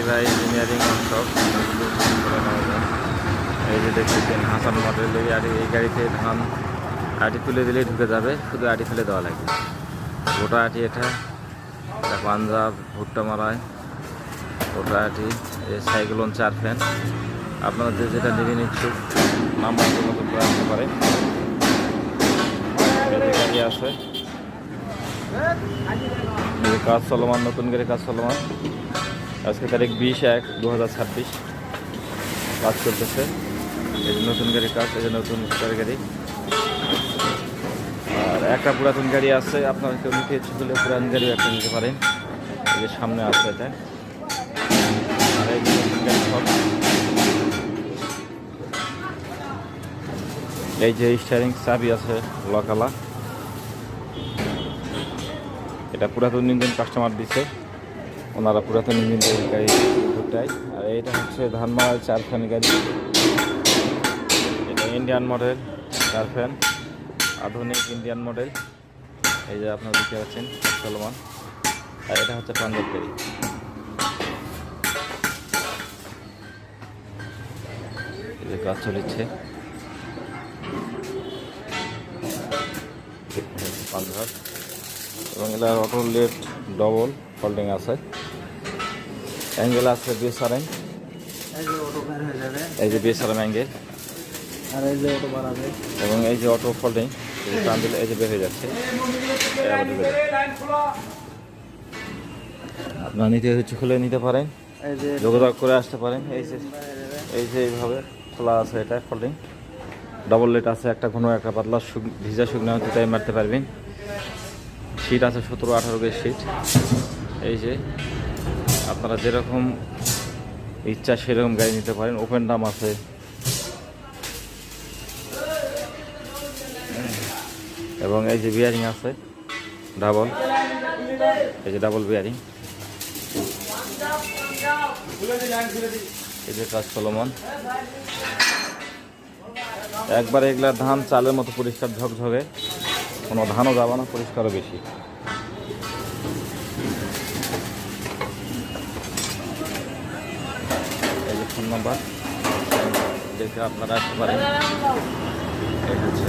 ভাই engineering workshop. এই যে দেখতেছেন হাসান মডেল এই গাড়িতে ধান আটি তুলে দিলেই ঢুকে যাবে, শুধু আটি ফেলে দেওয়া লাগবে। গোটা আটি এটা পাঞ্জাব ভুট্টা মারায় গোটা আটি। এই সাইক্লোন 4 ফ্যান। আপনারা যেটা নেবেন ইচ্ছুক নাম্বার মতো করে আসতে পারে। গাড়ি আছে, কাজ চলমান, নতুন গাড়ি কাজ চলমান। আজকে তারিখ 20/1/2026 কাজ চলতেছে। এই যে নতুন গাড়ির কাজ, এই যে নতুন গাড়ি। আর একটা পুরাতন গাড়ি আছে, আপনারা কেউ নিতে ইচ্ছে করলে পুরাতন গাড়িও একটা নিতে পারেন। এই যে সামনে আছে এটা। আর এই যে নতুন গাড়ি সব। এই যে স্টিয়ারিং চাবি আছে লকালা। এটা পুরাতন ইঞ্জিন কাস্টমার দিছে, ওনারা পুরাতন ইঞ্জিন গাড়ি দুটাই। আর এইটা হচ্ছে ধানমারার 4 ফ্যান গাড়ি। এটা ইন্ডিয়ান মডেল 4 ফ্যান, আধুনিক ইন্ডিয়ান মডেল। এই যে আপনারা দেখতে পাচ্ছেন সলমান। আর এটা হচ্ছে পাঞ্জাব গাড়ি। এই যে কাজ চলেছে পাঞ্জাব। এবং এটা অটো লেট ডবল ফোল্ডিং আছে, অ্যাঙ্গেল আছে বিএসআরএম। এই যে বিএসআরএম অ্যাঙ্গেল। আর এই যে অটো বাড়াবে এবং এই যে অটো ফোল্ডিং, টান দিলে এই যে বের হয়ে যাচ্ছে। আপনারা নিতে হচ্ছে খুলে নিতে পারেন, যোগাযোগ করে আসতে পারেন। এই যে এইভাবে খোলা আছে, এটা ফোল্ডিং ডবল লেট আছে, একটা ঘন একটা পাতলা, ভিজা শুকনো দুটাই মারতে পারবেন। সিট আছে 17-18 গেজ সিট। এই যে আপনারা যেরকম ইচ্ছা সেরকম গাড়ি নিতে পারেন। ওপেন ডাম আছে। এবং এই যে বিয়ারিং আছে ডাবল, এই যে ডাবল বিয়ারিং। এই যে কাজ চলমান। একবারে এগুলা ধান চালের মতো পরিষ্কার ঝকঝকে, কোনো ধানও যাবে না, পরিষ্কারও বেশি। এই যে ফোন নাম্বার, দেখে আপনারা আসতে পারেন। এই হচ্ছে